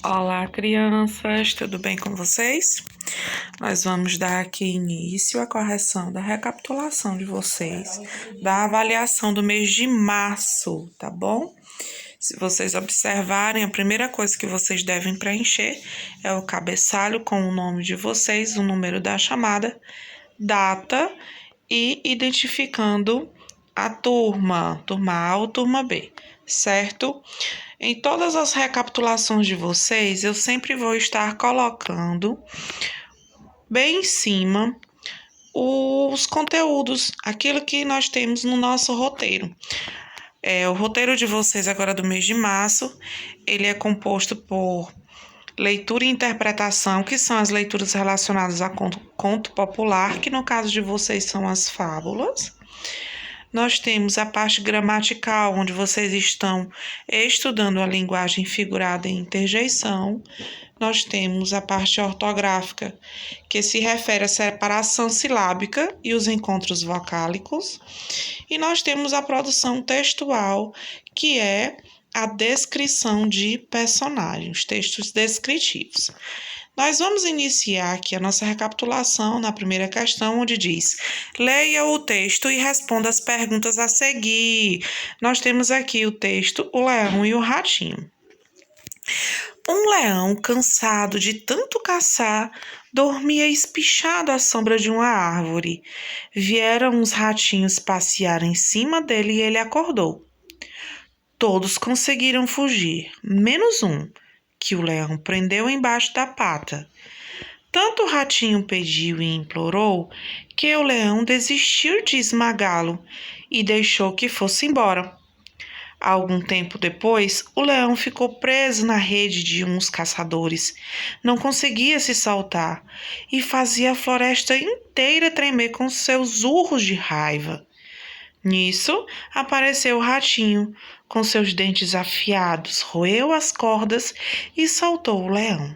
Olá, crianças, tudo bem com vocês? Nós vamos dar aqui início à correção da recapitulação de vocês, da avaliação do mês de março, tá bom? Se vocês observarem, a primeira coisa que vocês devem preencher é o cabeçalho com o nome de vocês, o número da chamada, data e identificando a turma A ou turma B, certo? Em todas as recapitulações de vocês, eu sempre vou estar colocando bem em cima os conteúdos, aquilo que nós temos no nosso roteiro. O roteiro de vocês agora do mês de março, ele é composto por leitura e interpretação, que são as leituras relacionadas a conto popular, que no caso de vocês são as fábulas. Nós temos a parte gramatical, onde vocês estão estudando a linguagem figurada e interjeição. Nós temos a parte ortográfica, que se refere à separação silábica e os encontros vocálicos. E nós temos a produção textual, que é a descrição de personagens, textos descritivos. Nós vamos iniciar aqui a nossa recapitulação na primeira questão, onde diz: leia o texto e responda as perguntas a seguir. Nós temos aqui o texto, o leão e o ratinho. Um leão, cansado de tanto caçar, dormia espichado à sombra de uma árvore. Vieram uns ratinhos passear em cima dele e ele acordou. Todos conseguiram fugir, menos um, que o leão prendeu embaixo da pata. Tanto o ratinho pediu e implorou que o leão desistiu de esmagá-lo e deixou que fosse embora. Algum tempo depois, o leão ficou preso na rede de uns caçadores. Não conseguia se soltar e fazia a floresta inteira tremer com seus urros de raiva. Nisso, apareceu o ratinho, com seus dentes afiados, roeu as cordas e soltou o leão.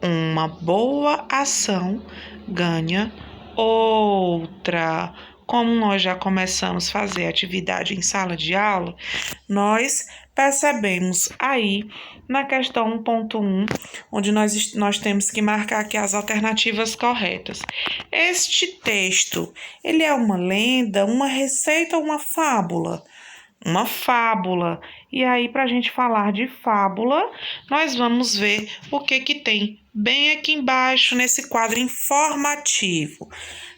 Uma boa ação ganha outra. Como nós já começamos a fazer atividade em sala de aula, nós percebemos aí na questão 1.1, onde nós temos que marcar aqui as alternativas corretas. Este texto, ele é uma lenda, uma receita ou uma fábula? Uma fábula. E aí, para a gente falar de fábula, nós vamos ver o que tem bem aqui embaixo nesse quadro informativo.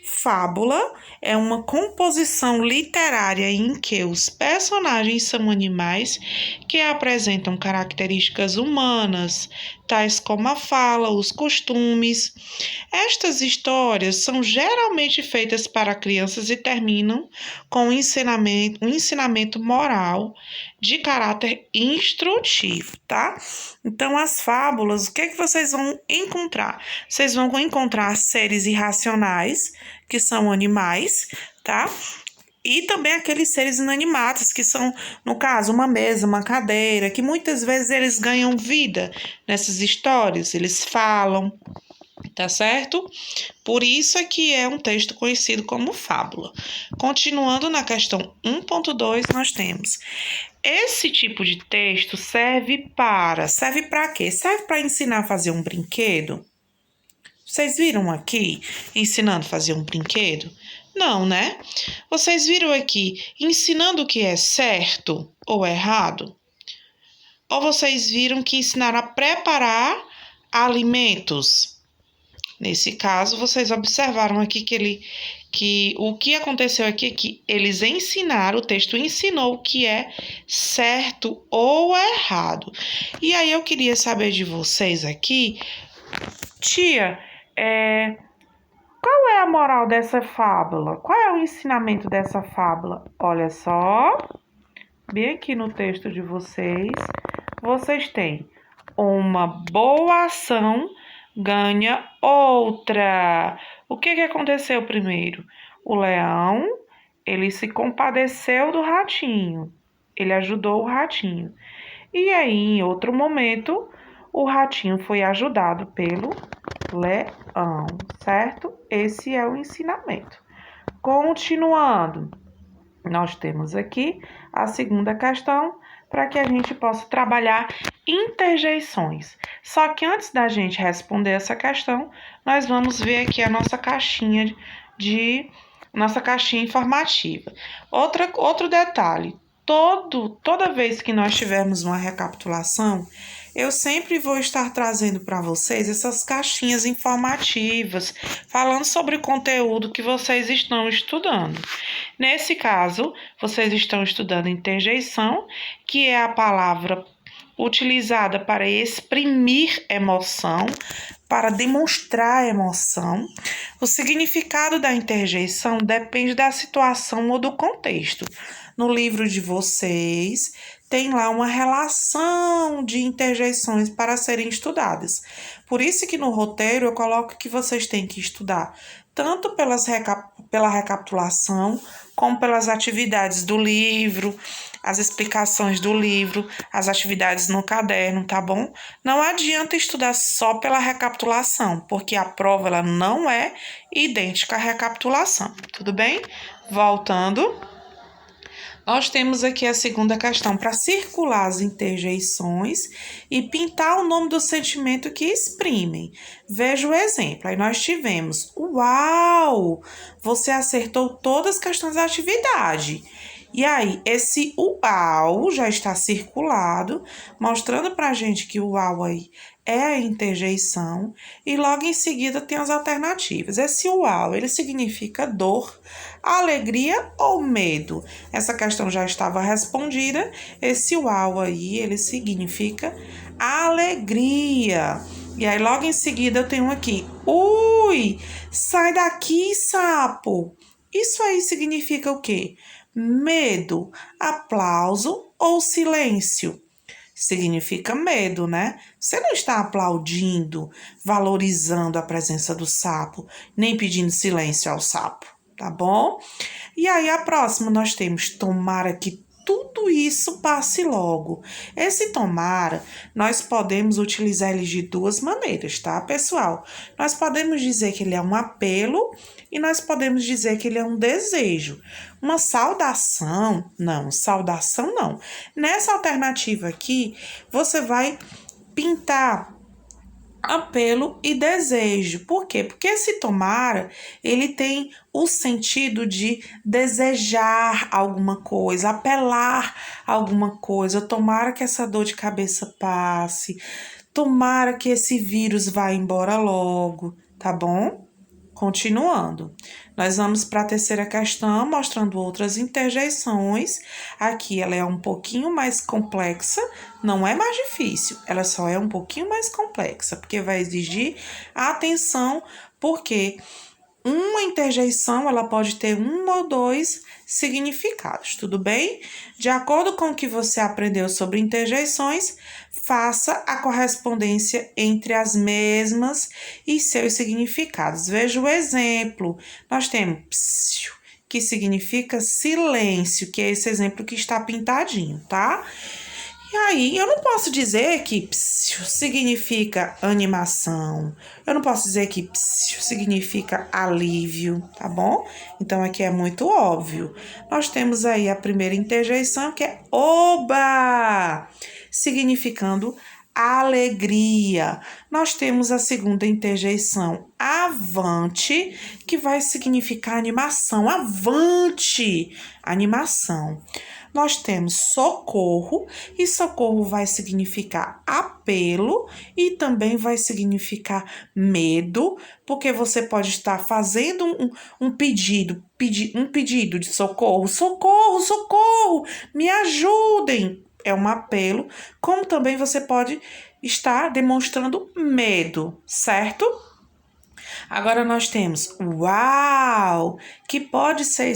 Fábula é uma composição literária em que os personagens são animais que apresentam características humanas, tais como a fala, os costumes. Estas histórias são geralmente feitas para crianças e terminam com um ensinamento moral de caráter instrutivo, tá? Então, as fábulas, o que vocês vão encontrar? Vocês vão encontrar seres irracionais, que são animais, tá? E também aqueles seres inanimados, que são, no caso, uma mesa, uma cadeira, que muitas vezes eles ganham vida nessas histórias, eles falam, tá certo? Por isso é que é um texto conhecido como fábula. Continuando na questão 1.2, nós temos: esse tipo de texto serve para quê? Serve para ensinar a fazer um brinquedo? Vocês viram aqui ensinando a fazer um brinquedo? Não, né? Vocês viram aqui ensinando o que é certo ou errado? Ou vocês viram que ensinaram a preparar alimentos? Nesse caso, vocês observaram aqui que o que aconteceu aqui é que eles ensinaram, o texto ensinou o que é certo ou errado. E aí eu queria saber de vocês aqui, tia, qual é a moral dessa fábula? Qual é o ensinamento dessa fábula? Olha só, bem aqui no texto de vocês têm: uma boa ação ganha outra. O que aconteceu primeiro? O leão, ele se compadeceu do ratinho. Ele ajudou o ratinho. E aí, em outro momento, o ratinho foi ajudado pelo leão, certo? Esse é o ensinamento. Continuando, nós temos aqui a segunda questão, para que a gente possa trabalhar interjeições. Só que antes da gente responder essa questão, nós vamos ver aqui a nossa caixinha informativa. Outro detalhe, toda vez que nós tivermos uma recapitulação, eu sempre vou estar trazendo para vocês essas caixinhas informativas, falando sobre o conteúdo que vocês estão estudando. Nesse caso, vocês estão estudando interjeição, que é a palavra utilizada para exprimir emoção, para demonstrar emoção. O significado da interjeição depende da situação ou do contexto. No livro de vocês, tem lá uma relação de interjeições para serem estudadas. Por isso que no roteiro eu coloco que vocês têm que estudar tanto pela recapitulação, como pelas atividades do livro, as explicações do livro, as atividades no caderno, tá bom? Não adianta estudar só pela recapitulação, porque a prova ela não é idêntica à recapitulação, tudo bem? Voltando, nós temos aqui a segunda questão, para circular as interjeições e pintar o nome do sentimento que exprimem. Veja o exemplo, aí nós tivemos, uau, você acertou todas as questões da atividade. E aí, esse uau já está circulado, mostrando pra gente que o uau aí é a interjeição, e logo em seguida tem as alternativas. Esse uau, ele significa dor, alegria ou medo? Essa questão já estava respondida. Esse uau aí, ele significa alegria. E aí, logo em seguida, eu tenho aqui, ui, sai daqui, sapo. Isso aí significa o quê? Medo, aplauso ou silêncio? Significa medo, né? Você não está aplaudindo, valorizando a presença do sapo, nem pedindo silêncio ao sapo, tá bom? E aí, a próxima nós temos tomara que tudo isso passe logo. Esse tomara, nós podemos utilizar ele de duas maneiras, tá, pessoal? Nós podemos dizer que ele é um apelo e nós podemos dizer que ele é um desejo. Uma saudação, não, saudação não. Nessa alternativa aqui, você vai pintar apelo e desejo. Por quê? Porque esse tomara, ele tem o sentido de desejar alguma coisa, apelar a alguma coisa. Tomara que essa dor de cabeça passe. Tomara que esse vírus vá embora logo, tá bom? Continuando, nós vamos para a terceira questão, mostrando outras interjeições. Aqui ela é um pouquinho mais complexa, não é mais difícil, ela só é um pouquinho mais complexa, porque vai exigir atenção, porque uma interjeição, ela pode ter um ou dois significados, tudo bem? De acordo com o que você aprendeu sobre interjeições, faça a correspondência entre as mesmas e seus significados. Veja o exemplo. Nós temos psiu, que significa silêncio, que é esse exemplo que está pintadinho, tá? E aí, eu não posso dizer que psiu significa animação. Eu não posso dizer que psiu significa alívio, tá bom? Então, aqui é muito óbvio. Nós temos aí a primeira interjeição, que é oba, significando alegria. Nós temos a segunda interjeição, avante, que vai significar animação. Avante, animação. Nós temos socorro, e socorro vai significar apelo e também vai significar medo, porque você pode estar fazendo um pedido de socorro. Socorro, socorro, me ajudem. É um apelo, como também você pode estar demonstrando medo, certo? Agora nós temos uau, que pode ser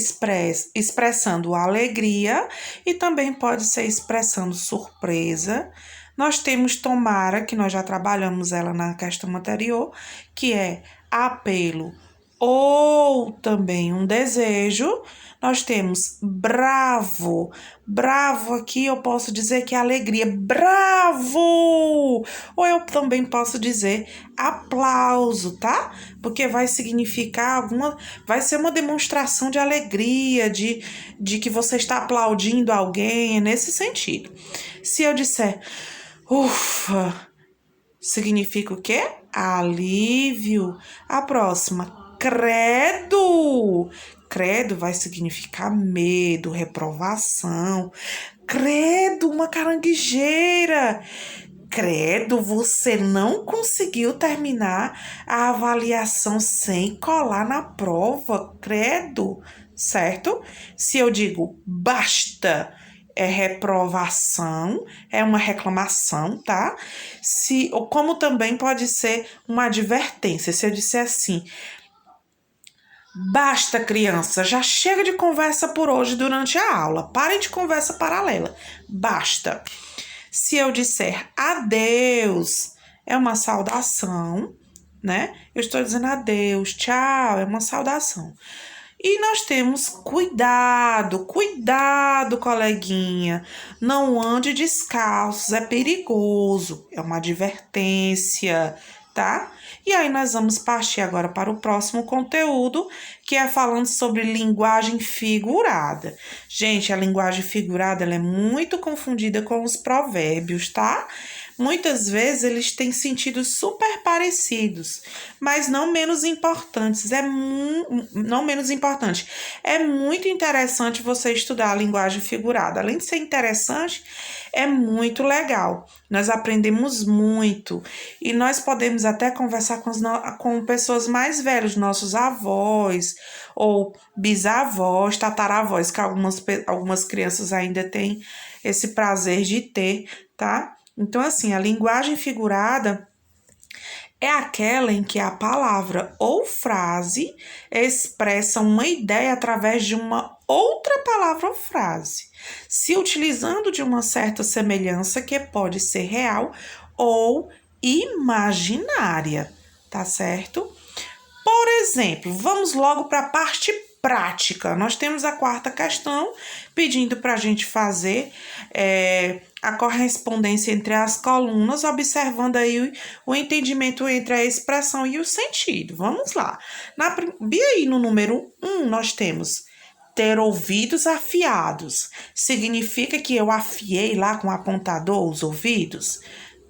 expressando alegria e também pode ser expressando surpresa. Nós temos tomara, que nós já trabalhamos ela na questão anterior, que é apelo ou também um desejo. Nós temos bravo. Bravo aqui eu posso dizer que é alegria. Bravo! ou eu também posso dizer aplauso, tá? Porque vai significar vai ser uma demonstração de alegria, de que você está aplaudindo alguém, é nesse sentido. Se eu disser ufa, significa o quê? Alívio. A próxima, credo. Credo vai significar medo, reprovação. Credo, uma caranguejeira. Credo, você não conseguiu terminar a avaliação sem colar na prova. Credo, certo? Se eu digo basta, é reprovação, é uma reclamação, tá? Como também pode ser uma advertência. Se eu disser assim, basta, criança, já chega de conversa por hoje durante a aula. Parem de conversa paralela. Basta. Se eu disser adeus, é uma saudação, né? Eu estou dizendo adeus, tchau, é uma saudação. E nós temos cuidado, cuidado, coleguinha. Não ande descalços, é perigoso, é uma advertência, tá? E aí nós vamos partir agora para o próximo conteúdo, que é falando sobre linguagem figurada. Gente, a linguagem figurada ela é muito confundida com os provérbios, tá? Muitas vezes eles têm sentidos super parecidos, mas não menos importantes. Não menos importante. É muito interessante você estudar a linguagem figurada. Além de ser interessante, é muito legal. Nós aprendemos muito e nós podemos até conversar com pessoas mais velhas, nossos avós ou bisavós, tataravós, que algumas crianças ainda têm esse prazer de ter, tá? Então, assim, a linguagem figurada é aquela em que a palavra ou frase expressa uma ideia através de uma outra palavra ou frase, se utilizando de uma certa semelhança que pode ser real ou imaginária, tá certo? Por exemplo, vamos logo para a parte prática. Nós temos a quarta questão pedindo para a gente fazer a correspondência entre as colunas, observando aí o entendimento entre a expressão e o sentido. Vamos lá. Aí no número 1 nós temos ter ouvidos afiados. Significa que eu afiei lá com o apontador os ouvidos?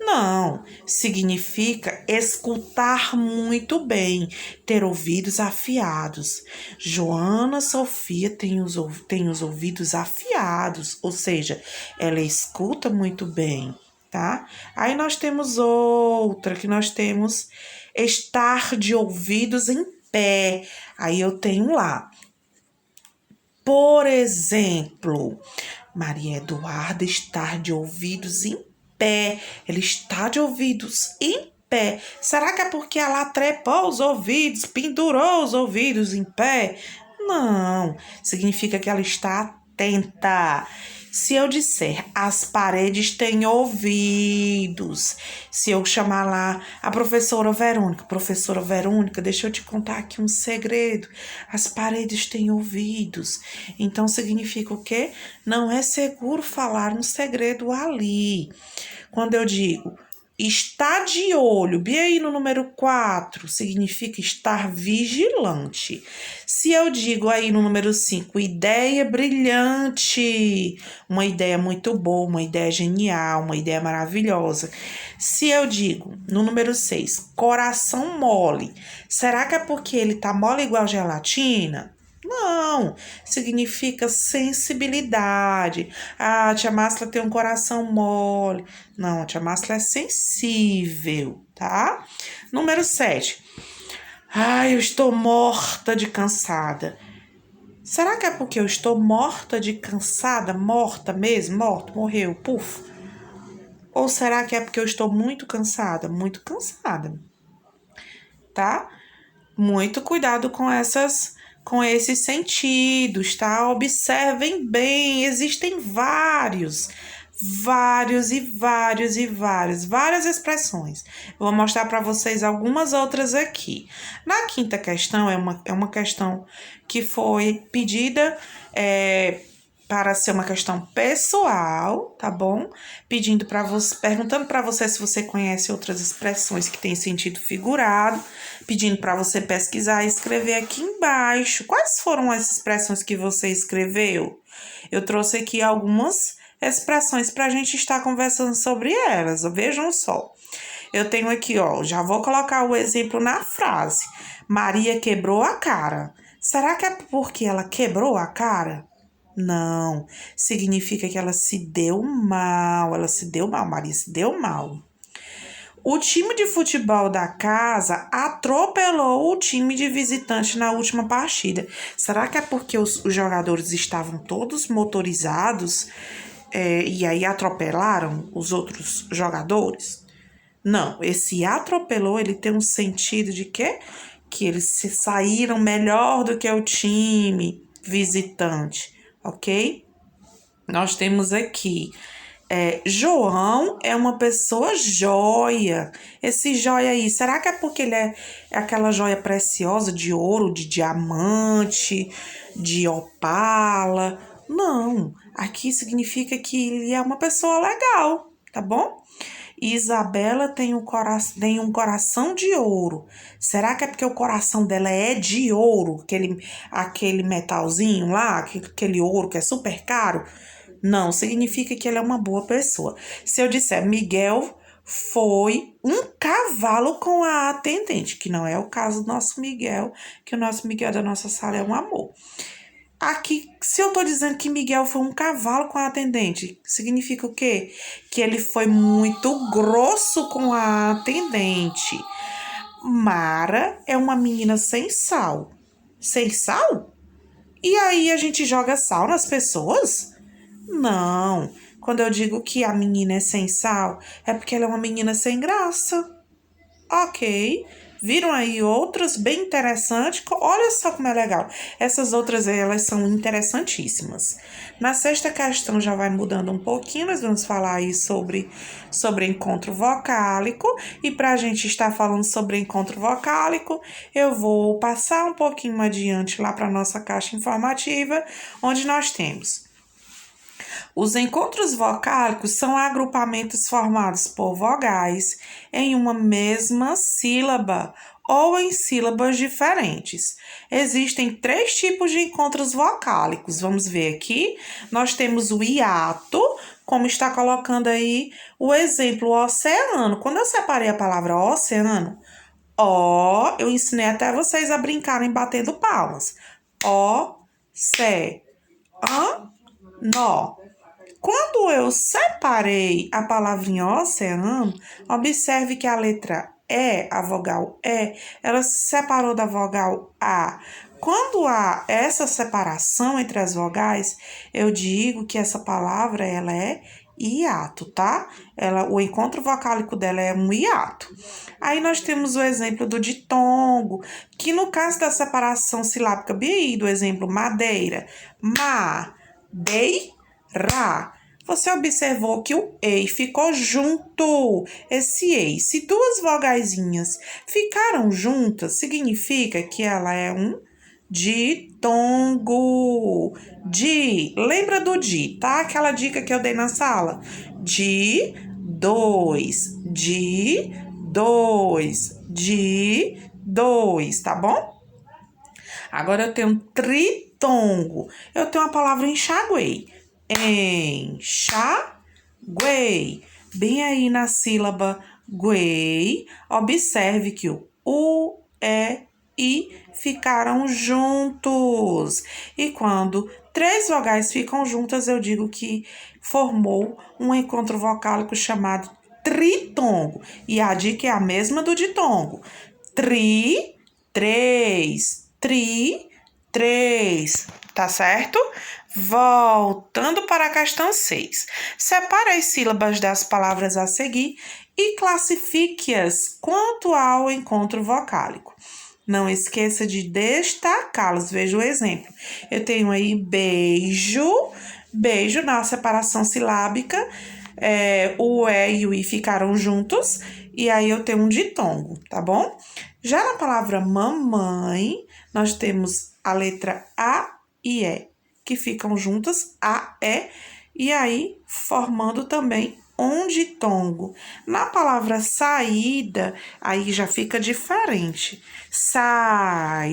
Não, significa escutar muito bem, ter ouvidos afiados. Joana Sofia tem os ouvidos afiados, ou seja, ela escuta muito bem, tá? Aí nós temos outra, que nós temos estar de ouvidos em pé. Aí eu tenho lá, por exemplo, Maria Eduarda estar de ouvidos em pé. Ele está de ouvidos em pé. Será que é porque ela trepou os ouvidos, pendurou os ouvidos em pé? Não, significa que ela está atenta. Se eu disser as paredes têm ouvidos, se eu chamar lá a professora Verônica, deixa eu te contar aqui um segredo. As paredes têm ouvidos. Então significa o quê? Não é seguro falar um segredo ali. Quando eu digo está de olho, bem aí no número 4, significa estar vigilante. Se eu digo aí no número 5, ideia brilhante, uma ideia muito boa, uma ideia genial, uma ideia maravilhosa. Se eu digo no número 6, coração mole, será que é porque ele tá mole igual gelatina? Não, significa sensibilidade. Ah, a tia Márcia tem um coração mole. Não, a tia Márcia é sensível, tá? Número 7. Ai, eu estou morta de cansada. Será que é porque eu estou morta de cansada? Morta mesmo? Morta, morreu, puf. Ou será que é porque eu estou muito cansada? Muito cansada, tá? Muito cuidado com esses sentidos, tá? Observem bem, existem várias expressões. Eu vou mostrar para vocês algumas outras aqui. Na quinta questão, é uma questão que foi pedida para ser uma questão pessoal, tá bom? Pedindo para você, perguntando para você se você conhece outras expressões que têm sentido figurado, pedindo para você pesquisar e escrever aqui embaixo. Quais foram as expressões que você escreveu? Eu trouxe aqui algumas expressões para a gente estar conversando sobre elas. Vejam só. Eu tenho aqui, ó, já vou colocar o exemplo na frase. Maria quebrou a cara. Será que é porque ela quebrou a cara? Não, significa que ela se deu mal, Maria se deu mal. O time de futebol da casa atropelou o time de visitante na última partida. Será que é porque os jogadores estavam todos motorizados, e aí atropelaram os outros jogadores? Não, esse atropelou, ele tem um sentido de quê? Que eles se saíram melhor do que o time visitante, ok? Nós temos aqui, João é uma pessoa joia. Esse joia aí, será que é porque ele é aquela joia preciosa de ouro, de diamante, de opala? Não, aqui significa que ele é uma pessoa legal, tá bom? Isabela tem um coração de ouro. Será que é porque o coração dela é de ouro? Aquele metalzinho lá, aquele ouro que é super caro? Não, significa que ela é uma boa pessoa. Se eu disser Miguel foi um cavalo com a atendente, que não é o caso do nosso Miguel, que o nosso Miguel da nossa sala é um amor. Aqui, se eu tô dizendo que Miguel foi um cavalo com a atendente, significa o quê? Que ele foi muito grosso com a atendente. Mara é uma menina sem sal. Sem sal? E aí a gente joga sal nas pessoas? Não. Quando eu digo que a menina é sem sal, é porque ela é uma menina sem graça. Ok. Viram aí outras bem interessantes? Olha só como é legal. Essas outras aí, elas são interessantíssimas. Na sexta questão já vai mudando um pouquinho. Nós vamos falar aí sobre encontro vocálico. E para a gente estar falando sobre encontro vocálico, eu vou passar um pouquinho adiante lá para a nossa caixa informativa, onde nós temos: os encontros vocálicos são agrupamentos formados por vogais em uma mesma sílaba ou em sílabas diferentes. Existem 3 tipos de encontros vocálicos. Vamos ver aqui. Nós temos o hiato, como está colocando aí o exemplo oceano. Quando eu separei a palavra oceano, eu ensinei até vocês a brincarem batendo palmas. Nó. Quando eu separei a palavrinha oceano, observe que a letra E, a vogal E, ela se separou da vogal A. Quando há essa separação entre as vogais, eu digo que essa palavra ela é hiato, tá? O encontro vocálico dela é um hiato. Aí nós temos o exemplo do ditongo, que no caso da separação silábica, bem aí do exemplo madeira, Ra. Você observou que o ei ficou junto. Esse ei, se 2 vogaizinhas ficaram juntas, significa que ela é um ditongo. Lembra do tá? Aquela dica que eu dei na sala. Dois, tá bom? Agora eu tenho um tritongo. Eu tenho a palavra enxaguei. Enxaguei. Bem aí na sílaba guei, observe que o U, E, I ficaram juntos. E quando 3 vogais ficam juntas, eu digo que formou um encontro vocálico chamado tritongo. E a dica é a mesma do ditongo. Três. Tá certo? Voltando para a questão 6. Separe as sílabas das palavras a seguir e classifique-as quanto ao encontro vocálico. Não esqueça de destacá-los. Veja o exemplo. Eu tenho aí beijo na separação silábica. O E e o I ficaram juntos. E aí eu tenho um ditongo, tá bom? Já na palavra mamãe, nós temos a letra A e E. que ficam juntas, a, e aí formando também um ditongo. Na palavra saída, aí já fica diferente. Saída.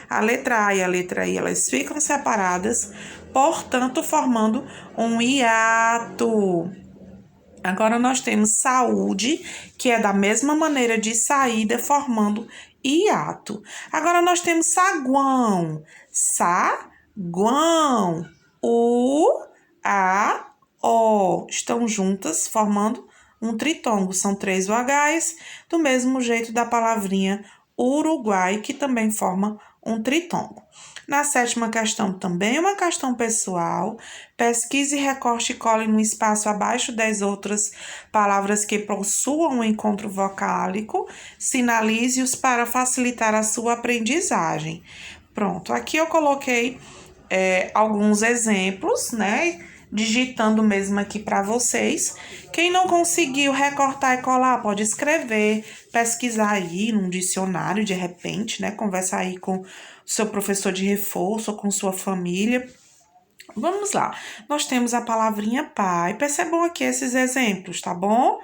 A letra A e a letra I, elas ficam separadas, portanto, formando um hiato. Agora, nós temos saúde, que é da mesma maneira de saída, formando hiato. Agora, nós temos saguão. Saguão. U, A, O. Estão juntas, formando um tritongo. São 3 vogais, do mesmo jeito da palavrinha Uruguai, que também forma um tritongo. Na 7ª questão, também uma questão pessoal. Pesquise, recorte e cole no espaço abaixo das outras palavras que possuam um encontro vocálico. Sinalize-os para facilitar a sua aprendizagem. Pronto, aqui eu coloquei alguns exemplos, né? Digitando mesmo aqui para vocês. Quem não conseguiu recortar e colar, pode escrever, pesquisar aí num dicionário de repente, né? Conversar aí com seu professor de reforço ou com sua família. Vamos lá. Nós temos a palavrinha pai. Percebam aqui esses exemplos, tá bom?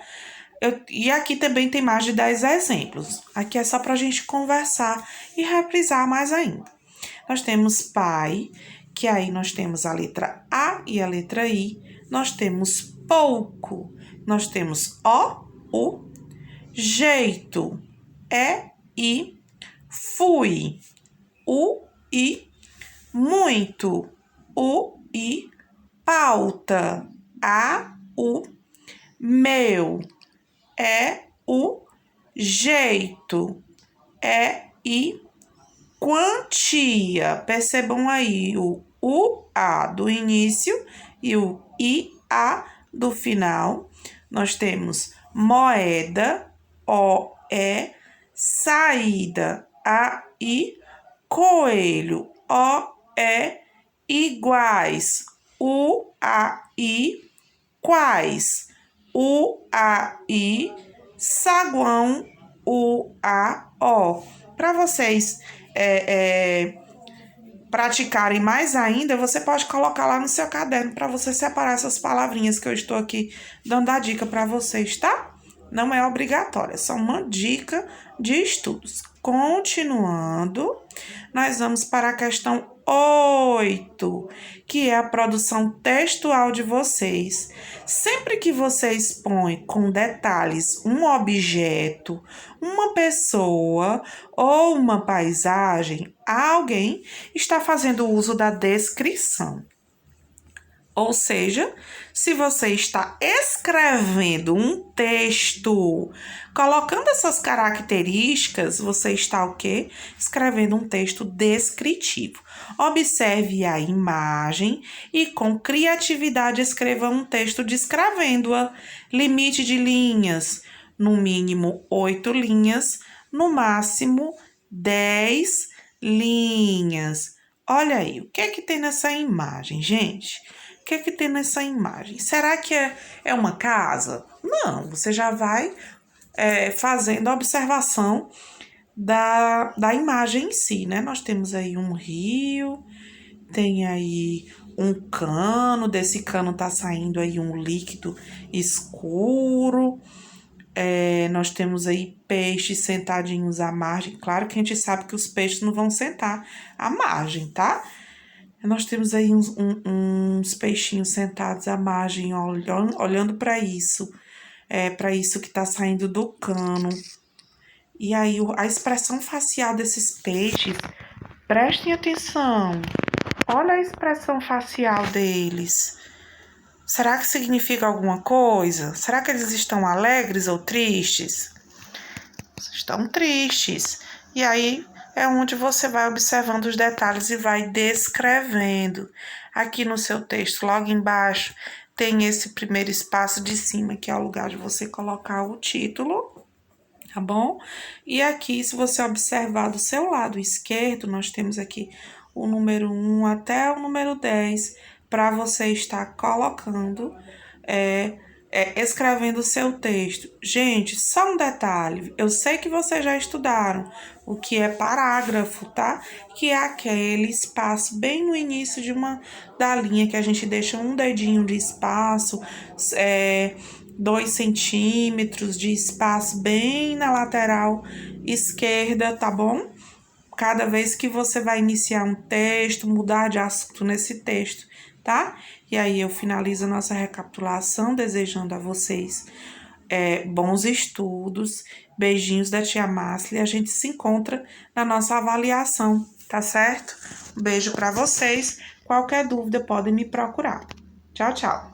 E aqui também tem mais de 10 exemplos. Aqui é só para a gente conversar e reprisar mais ainda. Nós temos pai, que aí nós temos a letra A e a letra I. Nós temos pouco, nós temos O, U. Jeito, I. Fui, U, I. Muito, U, I. Pauta, A, U. Meu, U. Jeito, I. Quantia, percebam aí o UA do início e o IA do final. Nós temos moeda, OE, saída, AI, coelho, OE, iguais, UAI, quais, UAI, saguão, UAO. Para vocês praticarem mais ainda, você pode colocar lá no seu caderno para você separar essas palavrinhas que eu estou aqui dando a dica para vocês, tá? Não é obrigatório, é só uma dica de estudos. Continuando, nós vamos para a questão 8, que é a produção textual de vocês. Sempre que você expõe com detalhes um objeto, uma pessoa ou uma paisagem, alguém está fazendo uso da descrição. Ou seja, se você está escrevendo um texto, colocando essas características, você está o quê? Escrevendo um texto descritivo. Observe a imagem e com criatividade escreva um texto descrevendo-a. Limite de linhas, no mínimo 8 linhas, no máximo 10 linhas. Olha aí, o que é que tem nessa imagem, gente? O que é que tem nessa imagem? Será que é uma casa? Não, você já vai fazendo a observação da imagem em si, né? Nós temos aí um rio, tem aí um cano, desse cano tá saindo aí um líquido escuro. Nós temos aí peixes sentadinhos à margem. Claro que a gente sabe que os peixes não vão sentar à margem, tá? Nós temos aí uns peixinhos sentados à margem, olhando para isso que está saindo do cano. E aí, a expressão facial desses peixes, prestem atenção. Olha a expressão facial deles. Será que significa alguma coisa? Será que eles estão alegres ou tristes? Estão tristes. E aí é onde você vai observando os detalhes e vai descrevendo. Aqui no seu texto, logo embaixo, tem esse primeiro espaço de cima, que é o lugar de você colocar o título, tá bom? E aqui, se você observar do seu lado esquerdo, nós temos aqui o número 1 até o número 10, para você estar colocando, escrevendo o seu texto. Gente, só um detalhe, eu sei que vocês já estudaram o que é parágrafo, tá? Que é aquele espaço bem no início da linha, que a gente deixa um dedinho de espaço, 2 centímetros de espaço bem na lateral esquerda, tá bom? Cada vez que você vai iniciar um texto, mudar de assunto nesse texto, tá? E aí eu finalizo a nossa recapitulação, desejando a vocês bons estudos, beijinhos da tia Márcia, e a gente se encontra na nossa avaliação, tá certo? Um beijo para vocês, qualquer dúvida podem me procurar. Tchau, tchau!